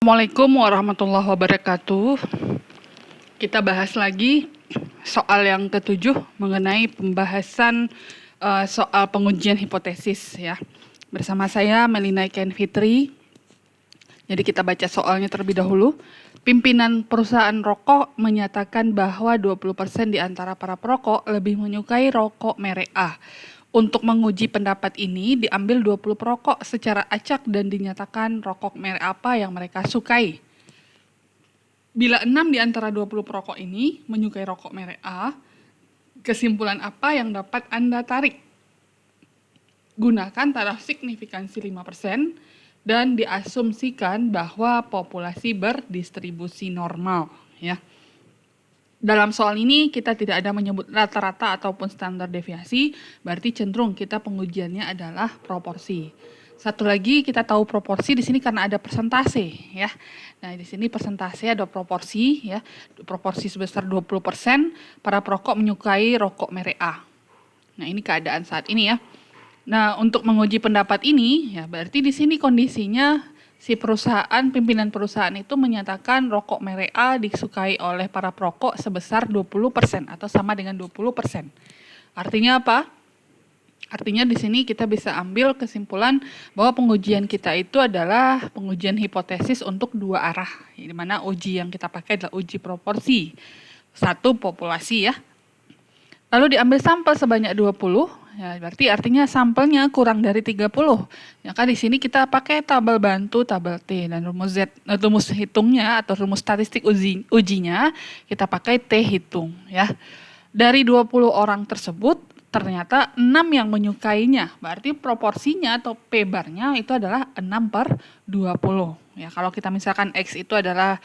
Assalamualaikum warahmatullahi wabarakatuh. Kita bahas lagi soal yang ketujuh mengenai pembahasan soal pengujian hipotesis ya. Bersama saya Melina Ken Fitri. Jadi kita baca soalnya terlebih dahulu. Pimpinan perusahaan rokok menyatakan bahwa 20% di antara para perokok lebih menyukai rokok merek A. Untuk menguji pendapat ini, diambil 20 perokok secara acak dan dinyatakan rokok merek apa yang mereka sukai. Bila 6 di antara 20 perokok ini menyukai rokok merek A, kesimpulan apa yang dapat Anda tarik? Gunakan taraf signifikansi 5% dan diasumsikan bahwa populasi berdistribusi normal. Ya. Dalam soal ini kita tidak ada menyebut rata-rata ataupun standar deviasi, berarti cenderung kita pengujiannya adalah proporsi. Satu lagi kita tahu proporsi di sini karena ada persentase ya. Nah, di sini persentase ada proporsi ya. Proporsi sebesar 20% para perokok menyukai rokok merek A. Nah, ini keadaan saat ini ya. Nah, untuk menguji pendapat ini ya berarti di sini kondisinya si pimpinan perusahaan itu menyatakan rokok merek A disukai oleh para perokok sebesar 20% atau sama dengan 20%. Artinya apa? Artinya di sini kita bisa ambil kesimpulan bahwa pengujian kita itu adalah pengujian hipotesis untuk dua arah. Di mana uji yang kita pakai adalah uji proporsi. Satu populasi ya. Lalu diambil sampel sebanyak 20, ya berarti artinya sampelnya kurang dari 30. Ya kan di sini kita pakai tabel bantu, tabel T dan rumus hitungnya atau rumus statistik ujinya kita pakai T hitung ya. Dari 20 orang tersebut ternyata 6 yang menyukainya. Berarti proporsinya atau P-barnya itu adalah 6/20. Ya, kalau kita misalkan X itu adalah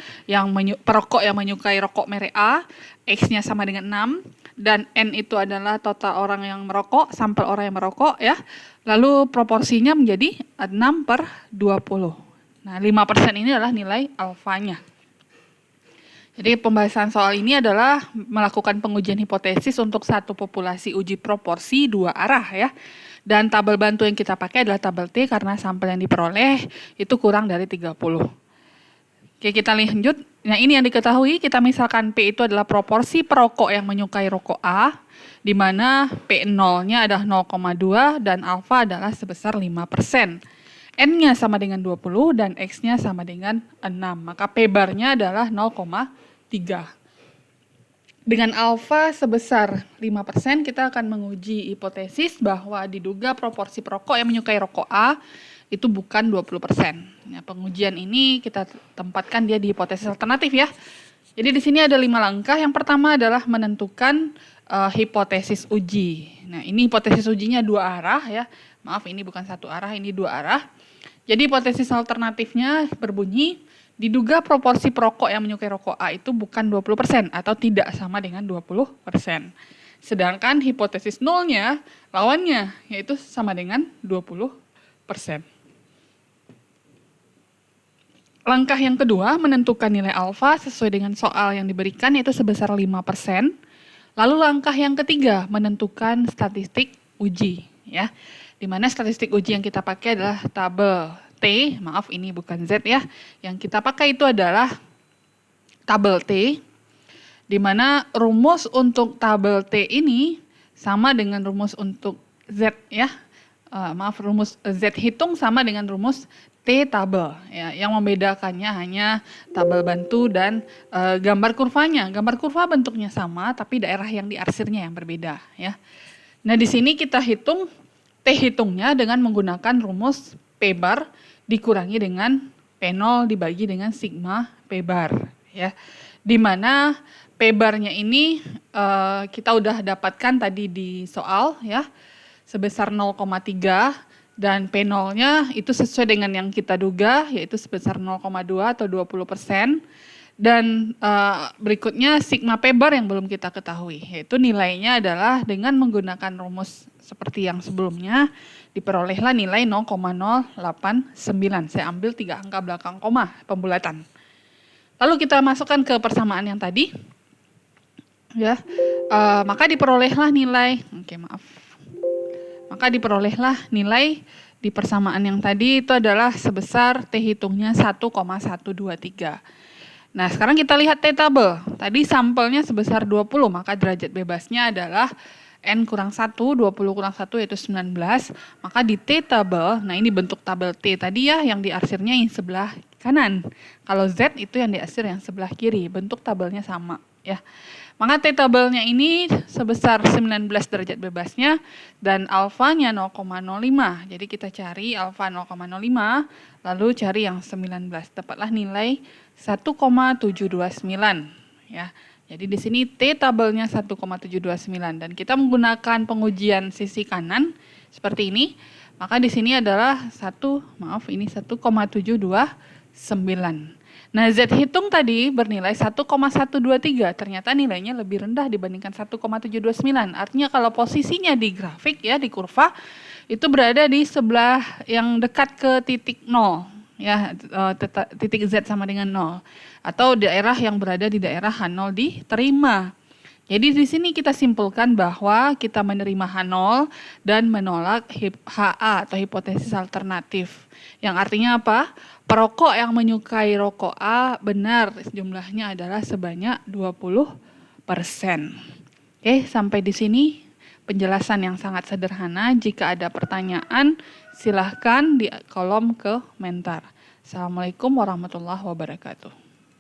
perokok yang menyukai rokok merek A, X-nya sama dengan 6 dan N itu adalah total orang yang merokok, sampel orang yang merokok ya. Lalu proporsinya menjadi 6/20. Nah, 5% ini adalah nilai alfanya. Jadi pembahasan soal ini adalah melakukan pengujian hipotesis untuk satu populasi uji proporsi dua arah ya. Dan tabel bantu yang kita pakai adalah tabel T karena sampel yang diperoleh itu kurang dari 30. Oke, kita lanjut. Nah, ini yang diketahui, kita misalkan P itu adalah proporsi perokok yang menyukai rokok A, di mana P0-nya adalah 0,2 dan alfa adalah sebesar 5%. N-nya sama dengan 20 dan X-nya sama dengan 6. Maka P-barnya adalah 0,3. Dengan alfa sebesar 5%, kita akan menguji hipotesis bahwa diduga proporsi perokok yang menyukai rokok A itu bukan 20%. Nah, pengujian ini kita tempatkan dia di hipotesis alternatif ya. Jadi di sini ada 5 langkah. Yang pertama adalah menentukan hipotesis uji. Nah, ini hipotesis ujinya dua arah ya. Maaf, ini bukan satu arah, ini dua arah. Jadi hipotesis alternatifnya berbunyi, diduga proporsi perokok yang menyukai rokok A itu bukan 20% atau tidak sama dengan 20%. Sedangkan hipotesis nolnya, lawannya, yaitu sama dengan 20%. Langkah yang kedua, menentukan nilai alfa sesuai dengan soal yang diberikan, yaitu sebesar 5%. Lalu langkah yang ketiga, menentukan statistik uji. Ya, di mana statistik uji yang kita pakai adalah tabel T, maaf ini bukan Z ya. Yang kita pakai itu adalah tabel T, di mana rumus untuk tabel T ini sama dengan rumus untuk Z ya. Rumus Z hitung sama dengan rumus T tabel ya, yang membedakannya hanya tabel bantu dan gambar kurvanya. Gambar kurva bentuknya sama tapi daerah yang diarsirnya yang berbeda ya. Nah, di sini kita hitung T hitungnya dengan menggunakan rumus P bar dikurangi dengan P0 dibagi dengan sigma P bar ya. Di mana P barnya ini kita udah dapatkan tadi di soal ya, sebesar 0,3 dan P0-nya itu sesuai dengan yang kita duga yaitu sebesar 0,2 atau 20%. Dan berikutnya sigma P bar yang belum kita ketahui, yaitu nilainya adalah dengan menggunakan rumus seperti yang sebelumnya diperolehlah nilai 0,089. Saya ambil 3 angka belakang koma pembulatan. Lalu kita masukkan ke persamaan yang tadi. Ya. Maka diperolehlah nilai di persamaan yang tadi itu adalah sebesar T hitungnya 1,123. Nah, sekarang kita lihat T-tabel. Tadi sampelnya sebesar 20, maka derajat bebasnya adalah N kurang 1, 20 kurang 1 yaitu 19. Maka di T-tabel, nah ini bentuk tabel T tadi ya, yang diarsirnya yang sebelah kanan. Kalau Z itu yang diarsir yang sebelah kiri, bentuk tabelnya sama ya. Maka T-tabelnya ini sebesar 19 derajat bebasnya dan alfanya 0,05. Jadi kita cari alfa 0,05, lalu cari yang 19. Dapatlah nilai 1,729 ya. Jadi di sini T-tabelnya 1,729 dan kita menggunakan pengujian sisi kanan seperti ini. Maka di sini adalah 1,729. Nah, Z hitung tadi bernilai 1,123, ternyata nilainya lebih rendah dibandingkan 1,729. Artinya kalau posisinya di grafik ya, di kurva, itu berada di sebelah yang dekat ke titik 0. Ya, titik Z sama dengan 0. Atau daerah yang berada di daerah H0 diterima. Jadi di sini kita simpulkan bahwa kita menerima H0 dan menolak HA atau hipotesis alternatif. Yang artinya apa? Perokok yang menyukai rokok A benar jumlahnya adalah sebanyak 20%. Oke, sampai di sini penjelasan yang sangat sederhana. Jika ada pertanyaan, silahkan di kolom komentar. Assalamualaikum warahmatullahi wabarakatuh.